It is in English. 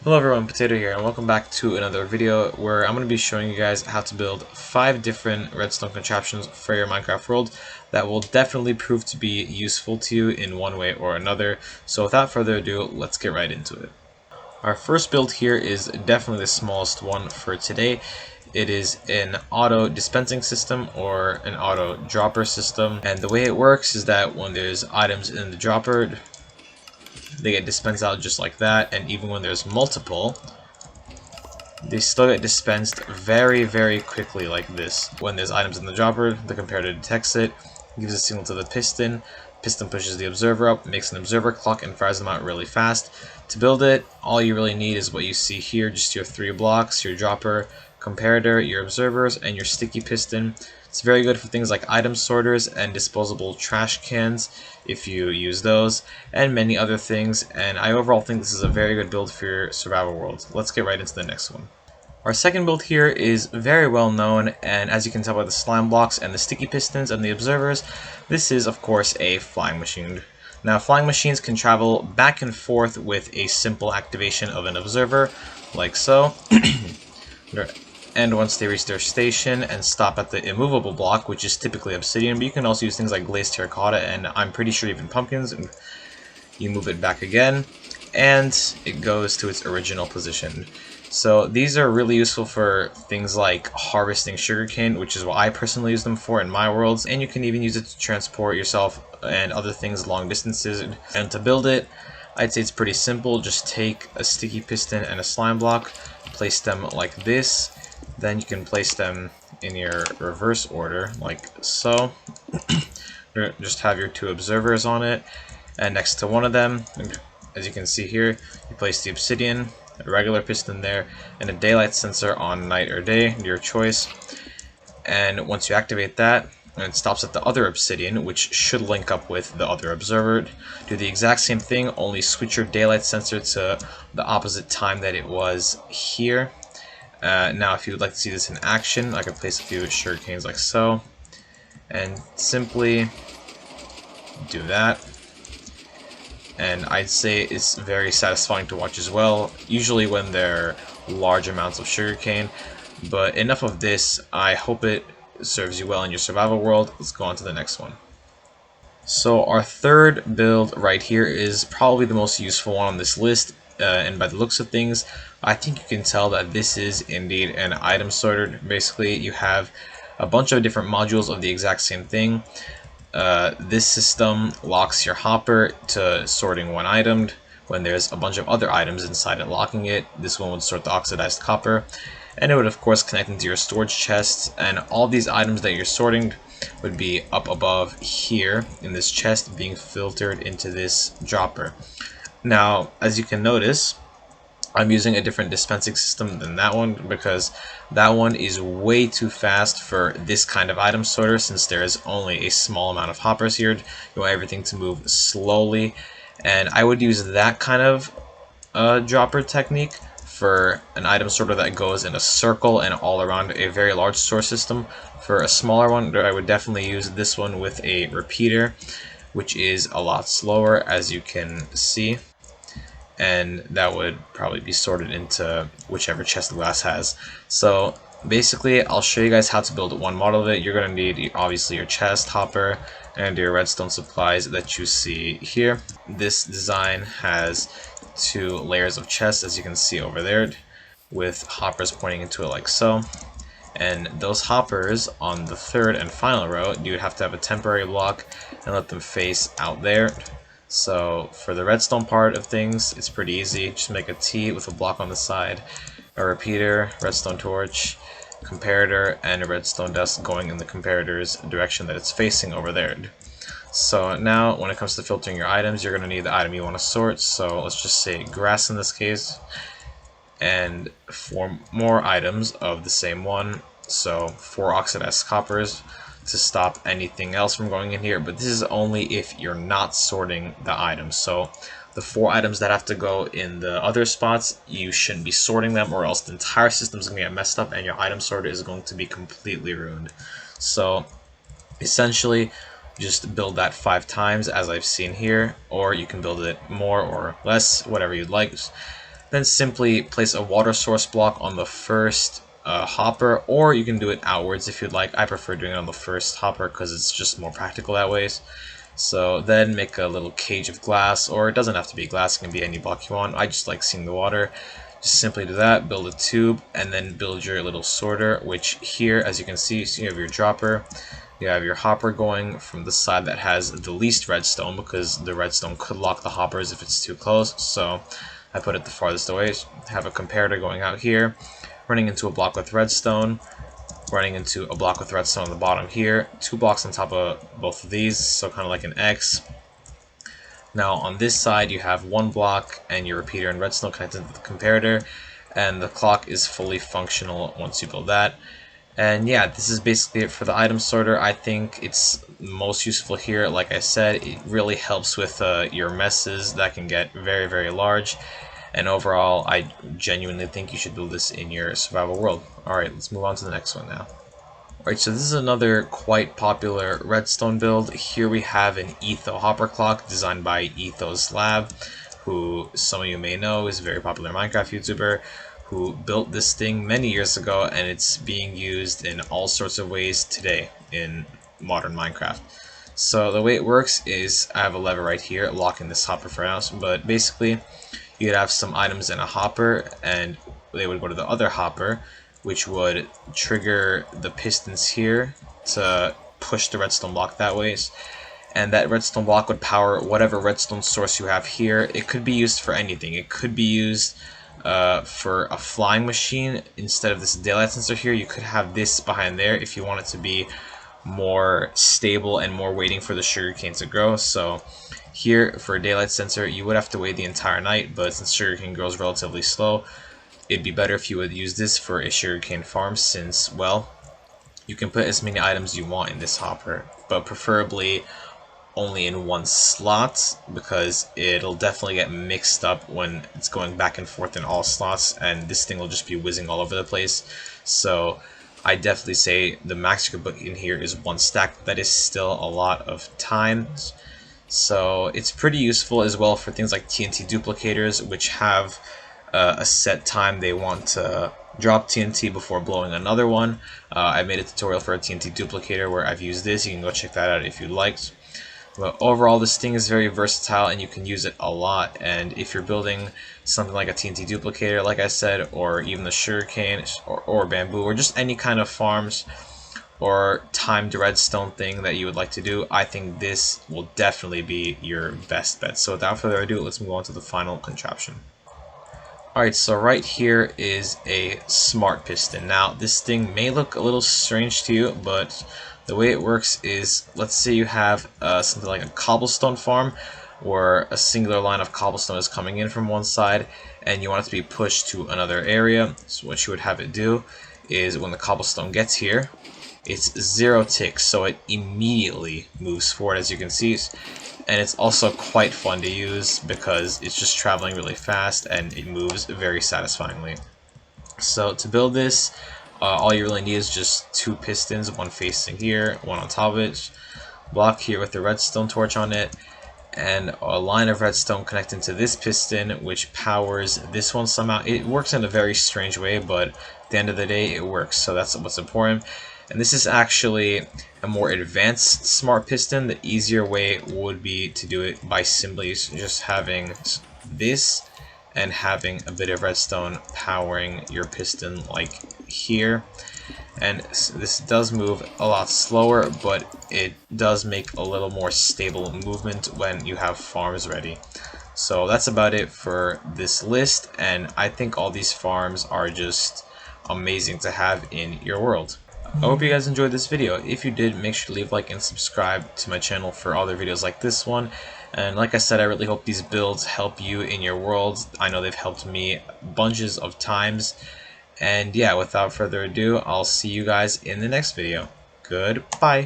Hello everyone, Potato here, and welcome back to another video where I'm going to be showing you guys how to build 5 different redstone contraptions for your Minecraft world that will definitely prove to be useful to you in one way or another. So without further ado, let's get right into it. Our first build here is definitely the smallest one for today. It is an auto dispensing system or an auto dropper system, and the way it works is that when there's items in the dropper, they get dispensed out just like that, and even when there's multiple, they still get dispensed very quickly like this. When there's items in the dropper, the comparator detects it, gives a signal to the piston, piston pushes the observer up, makes an observer clock, and fires them out really fast. To build it, all you really need is what you see here, just your 3 blocks, your dropper, comparator, your observers, and your sticky piston. It's very good for things like item sorters and disposable trash cans if you use those, and many other things, and I overall think this is a very good build for your survival world. Let's get right into the next one. Our second build here is very well known, and as you can tell by the slime blocks and the sticky pistons and the observers, this is of course a flying machine. Now, flying machines can travel back and forth with a simple activation of an observer, like so. And once they reach their station and stop at the immovable block, which is typically obsidian, but you can also use things like glazed terracotta and I'm pretty sure even pumpkins, and you move it back again, and it goes to its original position. So these are really useful for things like harvesting sugarcane, which is what I personally use them for in my worlds, and you can even use it to transport yourself and other things long distances. And to build it, I'd say it's pretty simple. Just take a sticky piston and a slime block, place them like this, then you can place them in your reverse order like so. Just have your 2 observers on it, and next to one of them, as you can see here, you place the obsidian, a regular piston there, and a daylight sensor on night or day, your choice. And once you activate that, and it stops at the other obsidian, which should link up with the other observer, do the exact same thing, only switch your daylight sensor to the opposite time that it was here. Now if you would like to see this in action, I can place a few sugar canes like so, and simply do that. And I'd say it's very satisfying to watch as well, usually when there are large amounts of sugarcane. But enough of this, I hope it serves you well in your survival world. Let's go on to the next one. So our third build right here is probably the most useful one on this list, and by the looks of things, I think you can tell that this is indeed an item sorter. Basically, you have a bunch of different modules of the exact same thing. This system locks your hopper to sorting one item when there's a bunch of other items inside it locking it. This one would sort the oxidized copper, and it would of course connect into your storage chests, and all these items that you're sorting would be up above here in this chest being filtered into this dropper. Now, as you can notice, I'm using a different dispensing system than that one because that one is way too fast for this kind of item sorter, since there is only a small amount of hoppers here. You want everything to move slowly, and I would use that kind of dropper technique for an item sorter that goes in a circle and all around a very large store system. For a smaller one, I would definitely use this one with a repeater, which is a lot slower, as you can see, and that would probably be sorted into whichever chest the glass has. So basically, I'll show you guys how to build one model of it. You're going to need obviously your chest, hopper, and your redstone supplies that you see here. This design has 2 layers of chests, as you can see over there, with hoppers pointing into it like so. And those hoppers on the 3rd and final row, you would have to have a temporary block and let them face out there. So for the redstone part of things, it's pretty easy. Just make a T with a block on the side, a repeater, redstone torch, comparator, and a redstone dust going in the comparator's direction that it's facing over there. So now when it comes to filtering your items, you're going to need the item you want to sort. So let's just say grass in this case, and 4 more items of the same one. So 4 oxidized coppers to stop anything else from going in here, but this is only if you're not sorting the items. So the 4 items that have to go in the other spots, you shouldn't be sorting them, or else the entire system is going to get messed up and your item sorter is going to be completely ruined. So essentially, just build that 5 times as I've seen here, or you can build it more or less, whatever you'd like. Then simply place a water source block on the first hopper, or you can do it outwards if you'd like. I prefer doing it on the first hopper because it's just more practical that way. So then make a little cage of glass, or it doesn't have to be glass, it can be any block you want. I just like seeing the water. Just simply do that, build a tube, and then build your little sorter, which here, as you can see, so you have your dropper, you have your hopper going from the side that has the least redstone, because the redstone could lock the hoppers if it's too close, so I put it the farthest away. Have a comparator going out here, running into a block with redstone, running into a block with redstone on the bottom here, 2 blocks on top of both of these, so kind of like an X. Now on this side you have 1 block and your repeater and redstone connected to the comparator, and the clock is fully functional once you build that. And yeah, this is basically it for the item sorter. I think it's most useful here. Like I said, it really helps with your messes that can get very, very large. And overall, I genuinely think you should build this in your survival world. Alright, let's move on to the next one now. Alright, so this is another quite popular redstone build. Here we have an Etho hopper clock designed by Etho's Lab, who some of you may know is a very popular Minecraft YouTuber who built this thing many years ago, and it's being used in all sorts of ways today in modern Minecraft. So the way it works is I have a lever right here locking this hopper for now, but basically you'd have some items in a hopper and they would go to the other hopper, which would trigger the pistons here to push the redstone block that way. And that redstone block would power whatever redstone source you have here. It could be used for anything. It could be used for a flying machine. Instead of this daylight sensor here, you could have this behind there if you want it to be more stable and more waiting for the sugarcane to grow. So here for a daylight sensor you would have to wait the entire night, but since sugarcane grows relatively slow, it'd be better if you would use this for a sugarcane farm, since, well, you can put as many items you want in this hopper, but preferably only in one slot, because it'll definitely get mixed up when it's going back and forth in all slots, and this thing will just be whizzing all over the place. So I definitely say the max you could put in here is 1 stack, but that is still a lot of time. So it's pretty useful as well for things like TNT duplicators, which have a set time they want to drop TNT before blowing another one. I made a tutorial for a TNT duplicator where I've used this. You can go check that out if you'd like. But overall, this thing is very versatile and you can use it a lot. And if you're building something like a TNT duplicator, like I said, or even the sugarcane or bamboo, or just any kind of farms or timed redstone thing that you would like to do, I think this will definitely be your best bet. So without further ado, let's move on to the final contraption. Alright, so right here is a smart piston. Now, this thing may look a little strange to you, but the way it works is, let's say you have something like a cobblestone farm, where a singular line of cobblestone is coming in from one side, and you want it to be pushed to another area. So what you would have it do is, when the cobblestone gets here, it's 0 ticks, so it immediately moves forward, as you can see. And it's also quite fun to use because it's just traveling really fast and it moves very satisfyingly. So to build this, all you really need is just 2 pistons, one facing here, one on top of it, block here with the redstone torch on it, and a line of redstone connecting to this piston, which powers this one somehow. It works in a very strange way, but at the end of the day it works, so that's what's important. And this is actually a more advanced smart piston. The easier way would be to do it by simply just having this and having a bit of redstone powering your piston like here. And this does move a lot slower, but it does make a little more stable movement when you have farms ready. So that's about it for this list, and I think all these farms are just amazing to have in your world. I hope you guys enjoyed this video. If you did, make sure to leave a like and subscribe to my channel for other videos like this one. And like I said, I really hope these builds help you in your world. I know they've helped me bunches of times. And yeah, without further ado, I'll see you guys in the next video. Goodbye.